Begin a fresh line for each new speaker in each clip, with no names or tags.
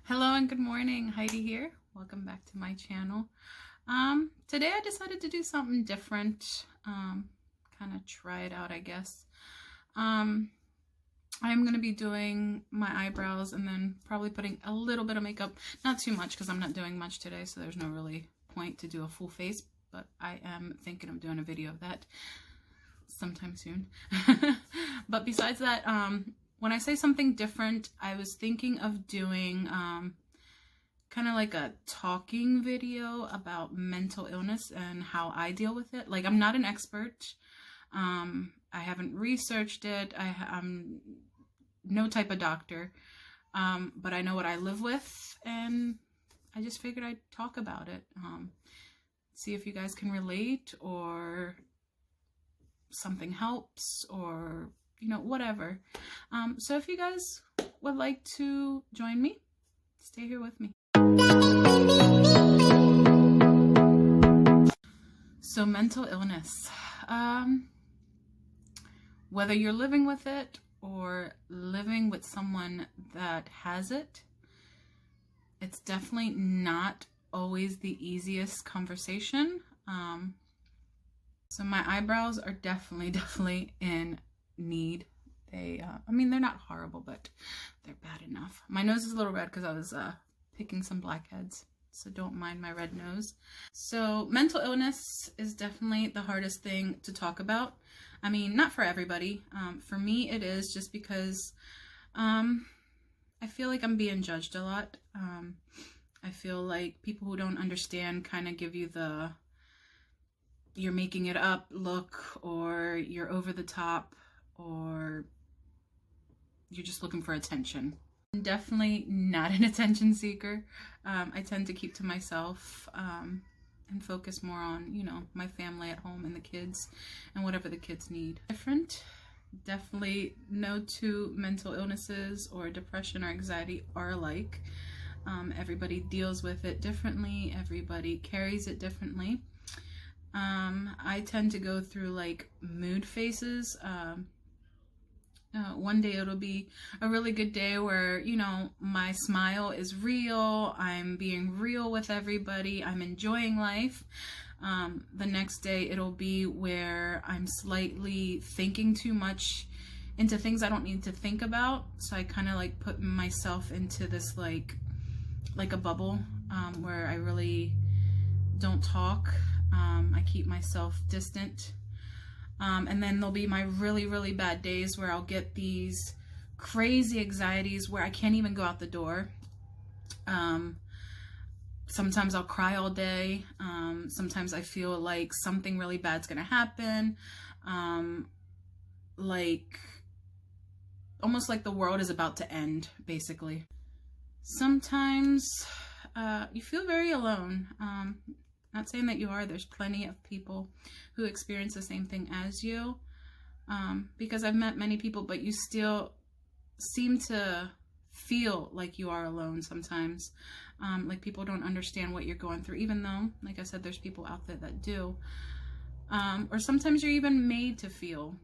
Hello and good morning, Heidi here. Welcome back to my channel. Today I decided to do something different, kind of try it out, I guess. I'm going to be doing my eyebrows and then probably putting a little bit of makeup, not too much because I'm not doing much today, so there's no really point to do a full face, but I am thinking of doing a video of that sometime soon. But besides that, when I say something different, I was thinking of doing kind of like a talking video about mental illness and how I deal with it. Like, I'm not an expert. I haven't researched it. I'm no type of doctor, but I know what I live with, and I just figured I'd talk about it. See if you guys can relate, or something helps, or whatever. So if you guys would like to join me, stay here with me. So mental illness, whether you're living with it or living with someone that has it, it's definitely not always the easiest conversation. So my eyebrows are definitely in need. They I mean, they're not horrible, but they're bad enough. My nose is a little red because I was picking some blackheads, so don't mind my red nose. So mental illness is definitely the hardest thing to talk about. I mean, not for everybody. For me it is, just because I feel like I'm being judged a lot. I feel like people who don't understand kind of give you the "you're making it up" look, or "you're over the top," or "you're just looking for attention." I'm definitely not an attention seeker. I tend to keep to myself and focus more on, my family at home and the kids and whatever the kids need. Different. Definitely no two mental illnesses or depression or anxiety are alike. Everybody deals with it differently. Everybody carries it differently. I tend to go through like mood phases. One day it'll be a really good day where, my smile is real. I'm being real with everybody. I'm enjoying life. The next day it'll be where I'm slightly thinking too much into things I don't need to think about. So I kind of like put myself into this like a bubble where I really don't talk. I keep myself distant. And then there'll be my really bad days where I'll get these crazy anxieties where I can't even go out the door. Sometimes I'll cry all day. Sometimes I feel like something really bad's gonna happen. Like almost like the world is about to end, basically. Sometimes you feel very alone. Not saying that you are. There's plenty of people who experience the same thing as you, because I've met many people, but you still seem to feel like you are alone sometimes. Like people don't understand what you're going through, even though, like I said, there's people out there that do. Or sometimes you're even made to feel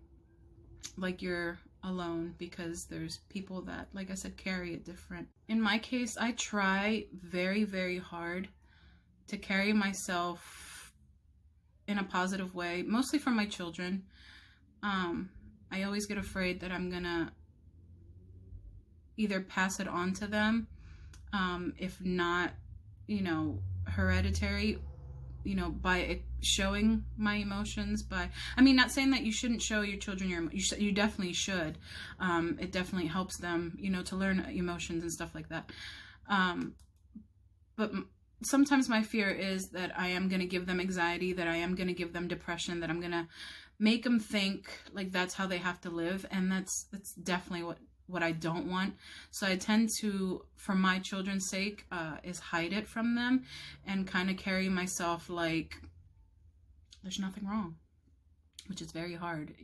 like you're alone because there's people that, like I said, carry it different. In my case, I try very hard to carry myself in a positive way, mostly for my children. I always get afraid that I'm gonna either pass it on to them, if not, hereditary, by showing my emotions. I mean, not saying that you shouldn't show your children you definitely should. It definitely helps them, to learn emotions and stuff like that. But sometimes my fear is that I am going to give them anxiety, that I am going to give them depression, that I'm going to make them think like that's how they have to live. And that's definitely what I don't want. So I tend to, for my children's sake, is hide it from them and kind of carry myself like there's nothing wrong, which is very hard.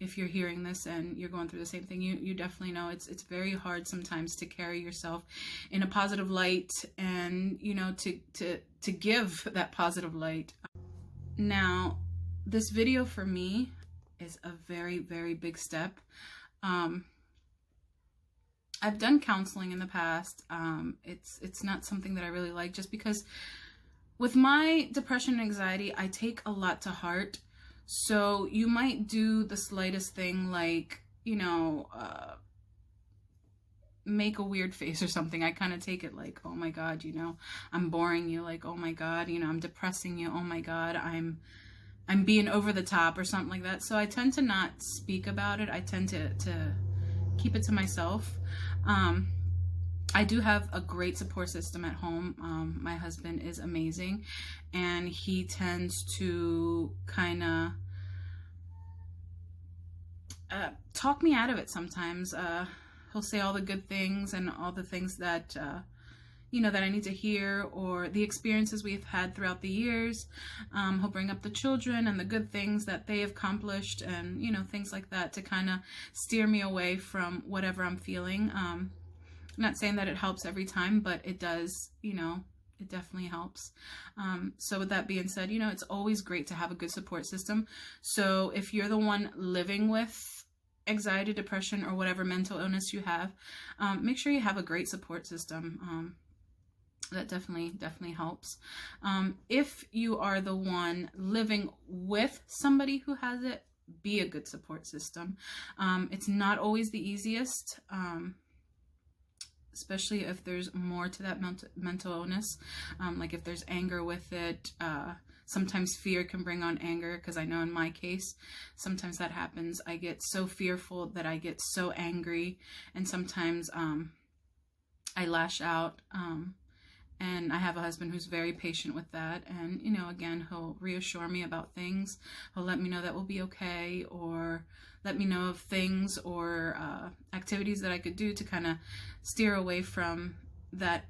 If you're hearing this and you're going through the same thing, you definitely know it's very hard sometimes to carry yourself in a positive light and, to give that positive light. Now, this video for me is a very big step. I've done counseling in the past. It's not something that I really like, just because with my depression and anxiety, I take a lot to heart. So you might do the slightest thing, like, make a weird face or something. I kind of take it like, oh my God, I'm boring you. Like, oh my God, I'm depressing you. Oh my God, I'm being over the top or something like that. So I tend to not speak about it. I tend to keep it to myself. I do have a great support system at home. My husband is amazing, and he tends to kind of talk me out of it sometimes. He'll say all the good things and all the things that that I need to hear, or the experiences we've had throughout the years. He'll bring up the children and the good things that they have accomplished, and things like that, to kind of steer me away from whatever I'm feeling. I'm not saying that it helps every time, but it does. It definitely helps. So with that being said, it's always great to have a good support system. So if you're the one living with anxiety, depression, or whatever mental illness you have, make sure you have a great support system. That definitely helps. If you are the one living with somebody who has it, be a good support system. It's not always the easiest, especially if there's more to that mental illness. Like if there's anger with it, sometimes fear can bring on anger, because I know in my case, sometimes that happens. I get so fearful that I get so angry, and sometimes I lash out. And I have a husband who's very patient with that. And, again, he'll reassure me about things. He'll let me know that we'll be okay, or let me know of things or activities that I could do to kind of steer away from that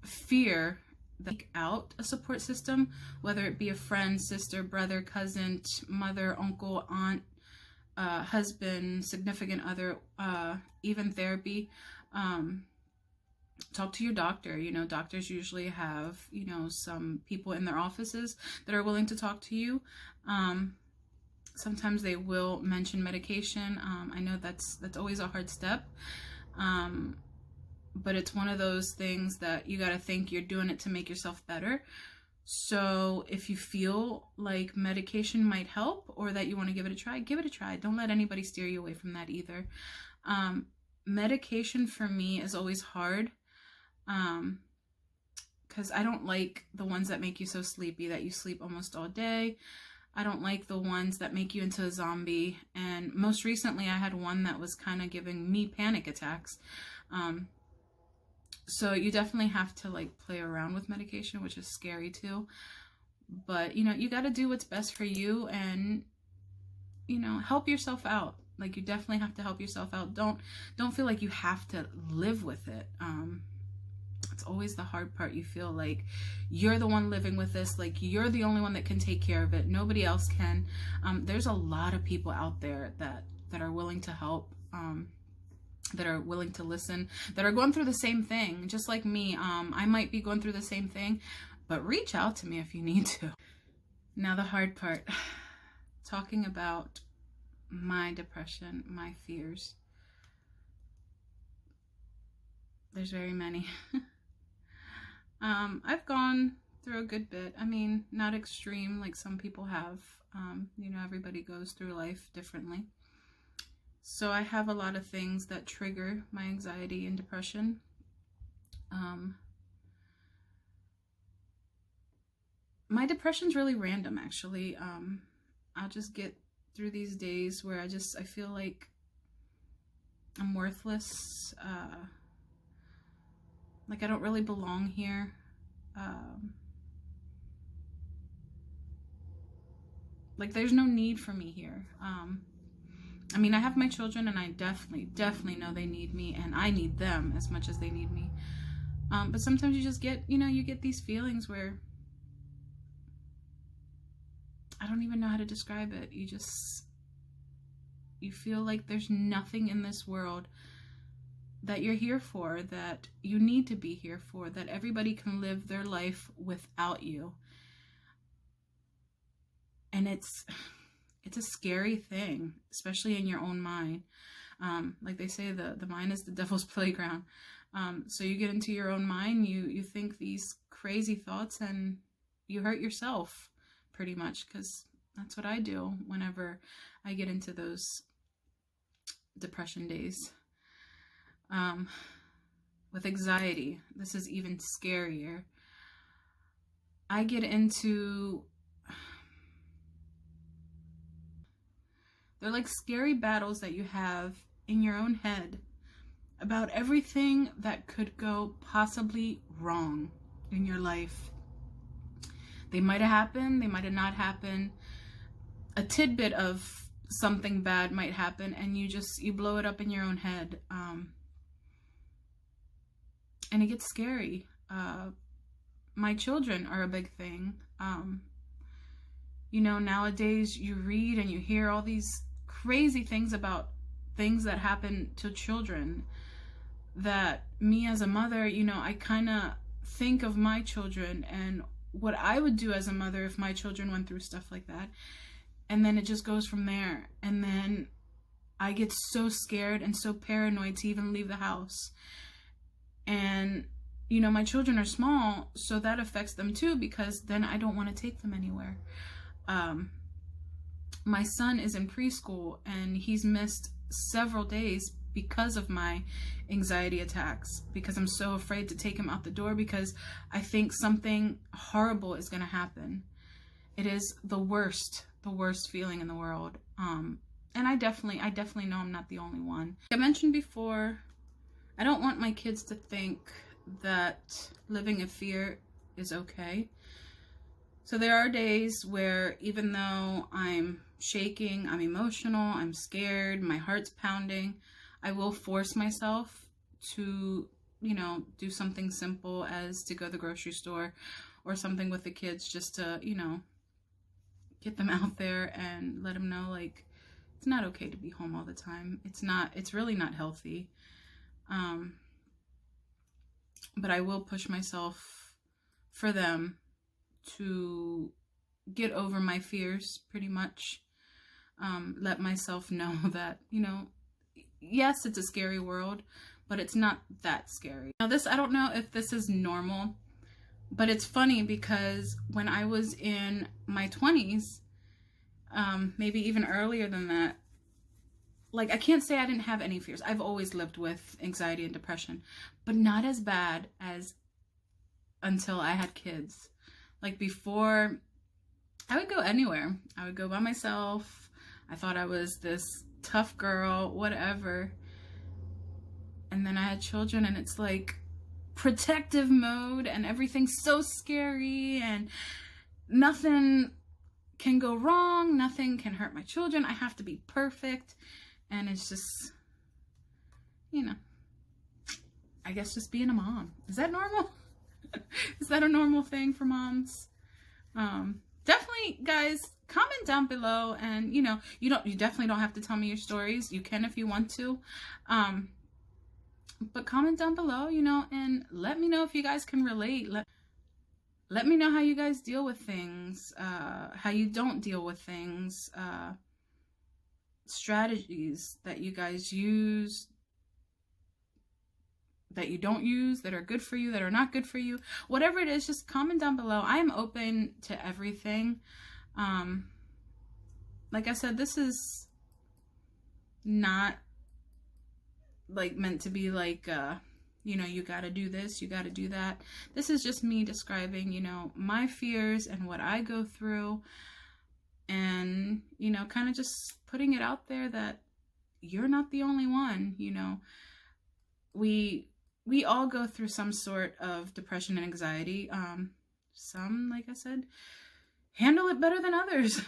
fear. Seek out a support system, whether it be a friend, sister, brother, cousin, mother, uncle, aunt, husband, significant other, even therapy. Talk to your doctor. Doctors usually have, some people in their offices that are willing to talk to you. Sometimes they will mention medication. I know that's always a hard step. But it's one of those things that you got to think you're doing it to make yourself better. So if you feel like medication might help, or that you want to give it a try, give it a try. Don't let anybody steer you away from that either. Medication for me is always hard, because I don't like the ones that make you so sleepy that you sleep almost all day. I don't like the ones that make you into a zombie. And most recently I had one that was kind of giving me panic attacks. So you definitely have to play around with medication, which is scary too. But you got to do what's best for you, and help yourself out. You definitely have to help yourself out. Don't feel like you have to live with it. It's always the hard part. You feel like you're the one living with this, like you're the only one that can take care of it. Nobody else can. There's a lot of people out there that are willing to help, that are willing to listen, that are going through the same thing, just like me. I might be going through the same thing, but reach out to me if you need to. Now the hard part, talking about my depression, my fears. There's very many. I've gone through a good bit. I mean, not extreme like some people have. Everybody goes through life differently. So I have a lot of things that trigger my anxiety and depression. My depression's really random, actually. I'll just get through these days where I feel like I'm worthless. Like I don't really belong here. Like there's no need for me here. I mean, I have my children, and I definitely know they need me, and I need them as much as they need me. But sometimes you just get, you get these feelings where I don't even know how to describe it. You feel like there's nothing in this world that you're here for, that you need to be here for, that everybody can live their life without you. And it's a scary thing, especially in your own mind. Like they say, the mind is the devil's playground. So you get into your own mind, you think these crazy thoughts, and you hurt yourself pretty much, because that's what I do whenever I get into those depression days. With anxiety, this is even scarier. I get into, they're like scary battles that you have in your own head about everything that could go possibly wrong in your life. They might have happened, they might have not happened. A tidbit of something bad might happen, and you blow it up in your own head. And it gets scary. My children are a big thing. You know, nowadays you read and you hear all these crazy things about things that happen to children, that me as a mother, you know, I kind of think of my children and what I would do as a mother if my children went through stuff like that. And then it just goes from there. And then I get so scared and so paranoid to even leave the house. And, you know, my children are small, so that affects them too, because then I don't want to take them anywhere. My son is in preschool, and he's missed several days because of my anxiety attacks, because I'm so afraid to take him out the door, because I think something horrible is going to happen. It is the worst feeling in the world. And I definitely know I'm not the only one. Like I mentioned before, I don't want my kids to think that living in fear is okay. So there are days where, even though I'm shaking, I'm emotional, I'm scared, my heart's pounding, I will force myself to, you know, do something simple as to go to the grocery store or something with the kids, just to, you know, get them out there and let them know, like, it's not okay to be home all the time. It's really not healthy. But I will push myself for them to get over my fears, pretty much. Let myself know that, you know, yes, it's a scary world, but it's not that scary. Now this, I don't know if this is normal, but it's funny because when I was in my 20s, maybe even earlier than that, like, I can't say I didn't have any fears. I've always lived with anxiety and depression, but not as bad as until I had kids. Like, before, I would go anywhere. I would go by myself. I thought I was this tough girl, whatever. And then I had children, and it's like protective mode, and everything's so scary, and nothing can go wrong. Nothing can hurt my children. I have to be perfect. And it's just, you know, I guess just being a mom. Is that normal? Is that a normal thing for moms? Definitely, guys, comment down below, and, you know, you definitely don't have to tell me your stories. You can if you want to. But comment down below, you know, and let me know if you guys can relate. Let me know how you guys deal with things, how you don't deal with things, strategies that you guys use, that you don't use, that are good for you, that are not good for you. Whatever it is, just comment down below. I am open to everything. Like I said, this is not like meant to be like, you know, you gotta do this, you gotta do that. This is just me describing, you know, my fears and what I go through, and, you know, kind of just putting it out there that you're not the only one. You know, we all go through some sort of depression and anxiety. Some, like I said, handle it better than others.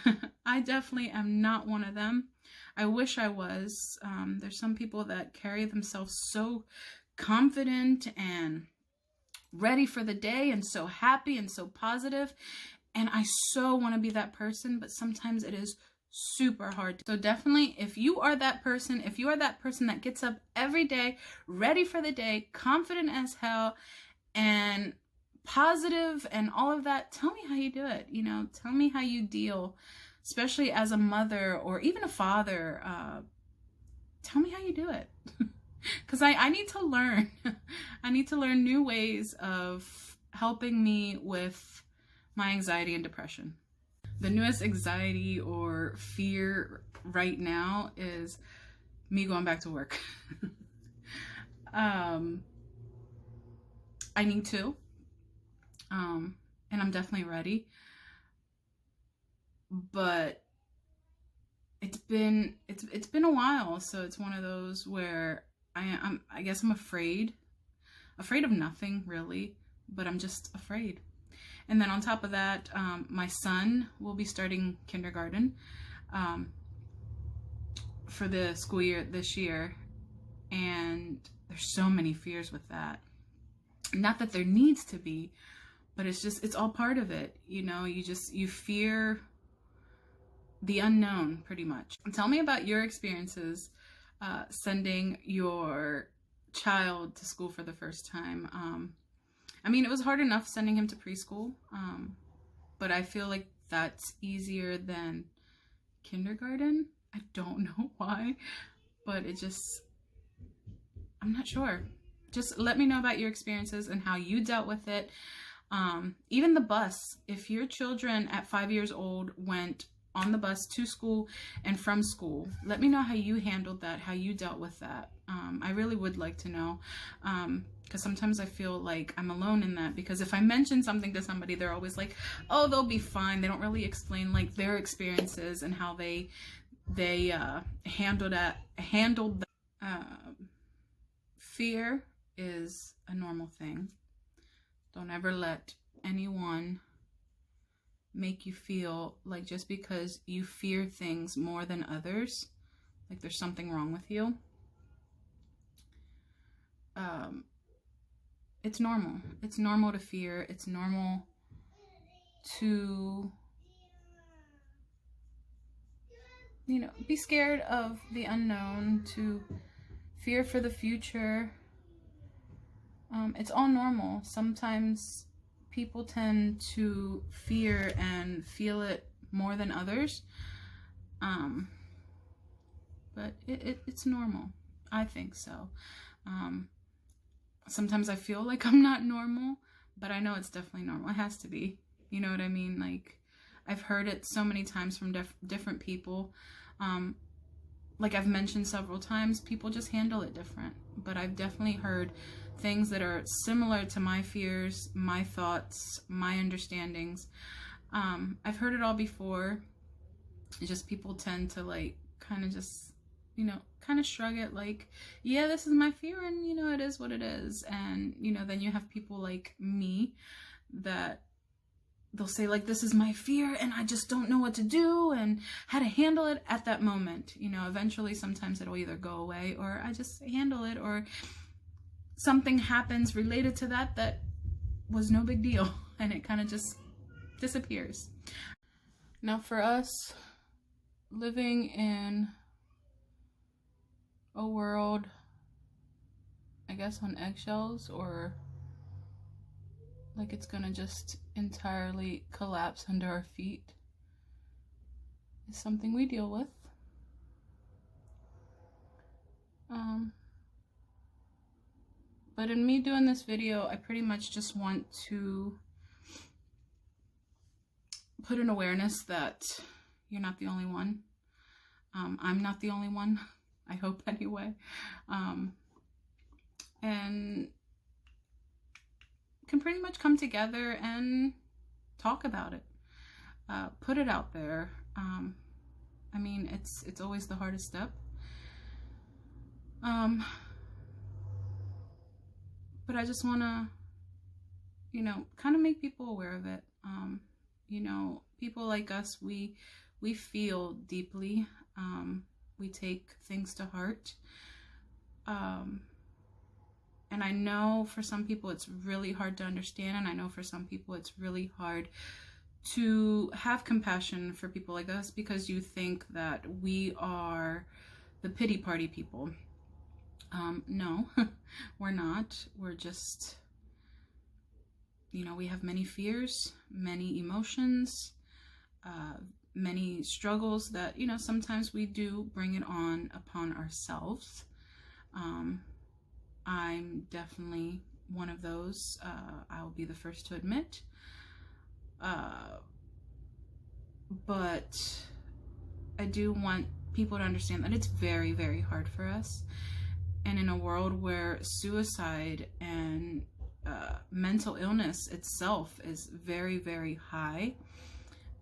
I definitely am not one of them. I wish I was. There's some people that carry themselves so confident and ready for the day, and so happy and so positive. And I so want to be that person, but sometimes it is super hard. So definitely, if you are that person, that gets up every day, ready for the day, confident as hell, and positive and all of that, tell me how you do it. You know, tell me how you deal, especially as a mother or even a father. tell me how you do it. Because I need to learn. I need to learn new ways of helping me with my anxiety and depression. The newest anxiety or fear right now is me going back to work. I need to. And I'm definitely ready. But it's been a while, so it's one of those where I guess I'm afraid of nothing really, but I'm just afraid. And then on top of that, my son will be starting kindergarten for the school year this year, and there's so many fears with that. Not that there needs to be, but it's all part of it. You know, you fear the unknown pretty much. Tell me about your experiences sending your child to school for the first time. I mean, it was hard enough sending him to preschool, but I feel like that's easier than kindergarten. I don't know why, but I'm not sure. Just let me know about your experiences and how you dealt with it. Even the bus, if your children at 5 years old went on the bus to school and from school, let me know how you handled that, how you dealt with that. I really would like to know, because sometimes I feel like I'm alone in that, because if I mention something to somebody, they're always like, oh, they'll be fine. They don't really explain like their experiences and how they handled that. Fear is a normal thing. Don't ever let anyone make you feel like just because you fear things more than others, like there's something wrong with you. It's normal. It's normal to fear. It's normal to, you know, be scared of the unknown, to fear for the future. It's all normal. Sometimes people tend to fear and feel it more than others. But it's normal. I think so. Sometimes I feel like I'm not normal, but I know it's definitely normal. It has to be. You know what I mean? Like, I've heard it so many times from different people. Like I've mentioned several times, people just handle it different. But I've definitely heard things that are similar to my fears, my thoughts, my understandings. I've heard it all before. It's just people tend to like kind of just, you know, kind of shrug it like, yeah, this is my fear and, you know, it is what it is. And, you know, then you have people like me that they'll say like, this is my fear and I just don't know what to do and how to handle it at that moment. You know, eventually sometimes it'll either go away or I just handle it, or something happens related to that was no big deal and it kind of just disappears. Now for us, living in a world, I guess, on eggshells, or like it's gonna just entirely collapse under our feet, is something we deal with. But in me doing this video, I pretty much just want to put an awareness that you're not the only one. I'm not the only one. I hope anyway. And can pretty much come together and talk about it. Put it out there. I mean, it's always the hardest step. But I just want to, you know, kind of make people aware of it. You know, people like us, we feel deeply. We take things to heart. And I know for some people it's really hard to understand, and I know for some people it's really hard to have compassion for people like us, because you think that we are the pity party people. No, we're not. We're just, you know, we have many fears, many emotions, many struggles that, you know, sometimes we do bring it on upon ourselves. I'm definitely one of those. I'll be the first to admit. But I do want people to understand that it's very, very hard for us. And in a world where suicide and mental illness itself is very, very high,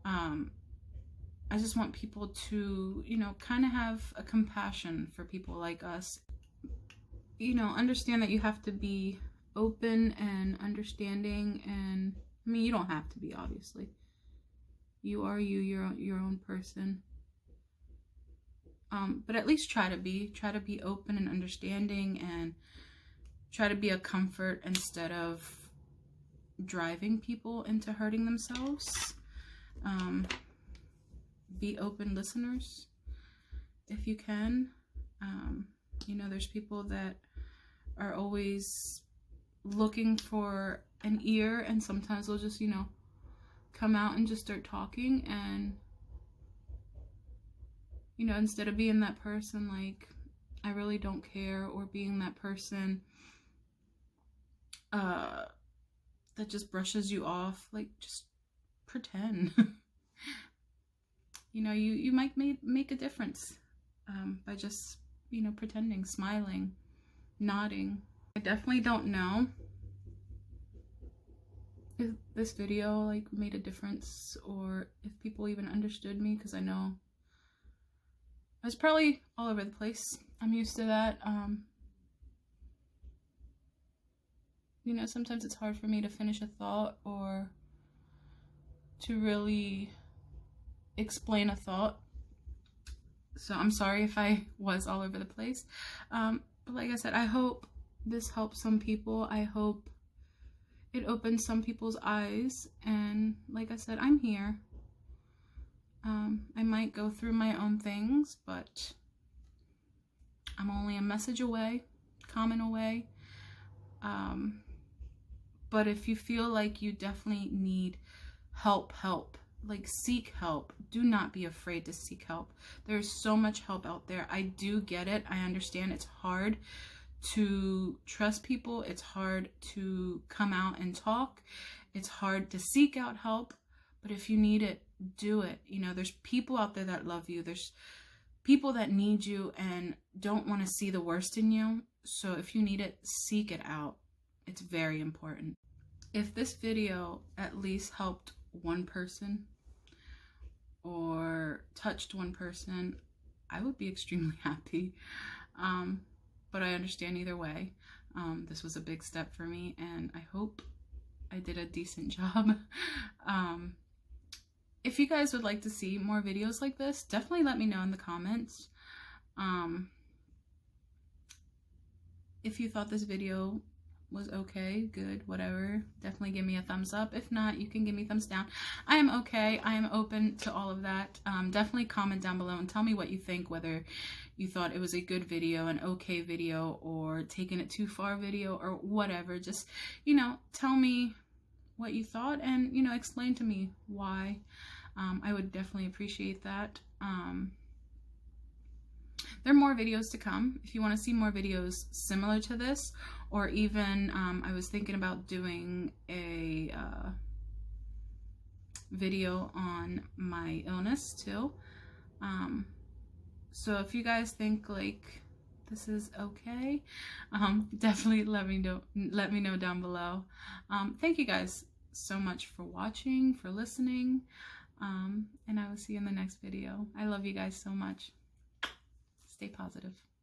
I just want people to, you know, kind of have a compassion for people like us. You know, understand that you have to be open and understanding, and I mean, you don't have to be, obviously. You are your own person. But at least try to be open and understanding, and try to be a comfort instead of driving people into hurting themselves. Be open listeners if you can. You know, there's people that are always looking for an ear, and sometimes they'll just, you know, come out and just start talking, and, you know, instead of being that person like, I really don't care, or being that person that just brushes you off, like, just pretend. You know, you might make a difference by just, you know, pretending, smiling, nodding. I definitely don't know if this video like made a difference, or if people even understood me, because I know I was probably all over the place. I'm used to that. You know, sometimes it's hard for me to finish a thought, or to really explain a thought. So I'm sorry if I was all over the place. But like I said, I hope this helps some people. I hope it opens some people's eyes. And like I said, I'm here. I might go through my own things, but I'm only a message away, comment away. But if you feel like you definitely need help, like, seek help. Do not be afraid to seek help. There's so much help out there. I do get it. I understand it's hard to trust people. It's hard to come out and talk. It's hard to seek out help. But if you need it, do it. You know, there's people out there that love you. There's people that need you and don't want to see the worst in you. So if you need it, seek it out. It's very important. If this video at least helped one person or touched one person, I would be extremely happy. But I understand either way. This was a big step for me, and I hope I did a decent job. If you guys would like to see more videos like this, definitely let me know in the comments. If you thought this video was okay, good, whatever, definitely give me a thumbs up. If not, you can give me thumbs down. I am okay. I am open to all of that. Definitely comment down below and tell me what you think, whether you thought it was a good video, an okay video, or taking it too far video, or whatever. Just, you know, tell me what you thought, and, you know, explain to me why. I would definitely appreciate that. There are more videos to come. If you want to see more videos similar to this, or even I was thinking about doing a video on my illness too. So if you guys think like this is okay, definitely let me know down below. Thank you guys so much for watching, for listening, and I will see you in the next video. I love you guys so much. Stay positive.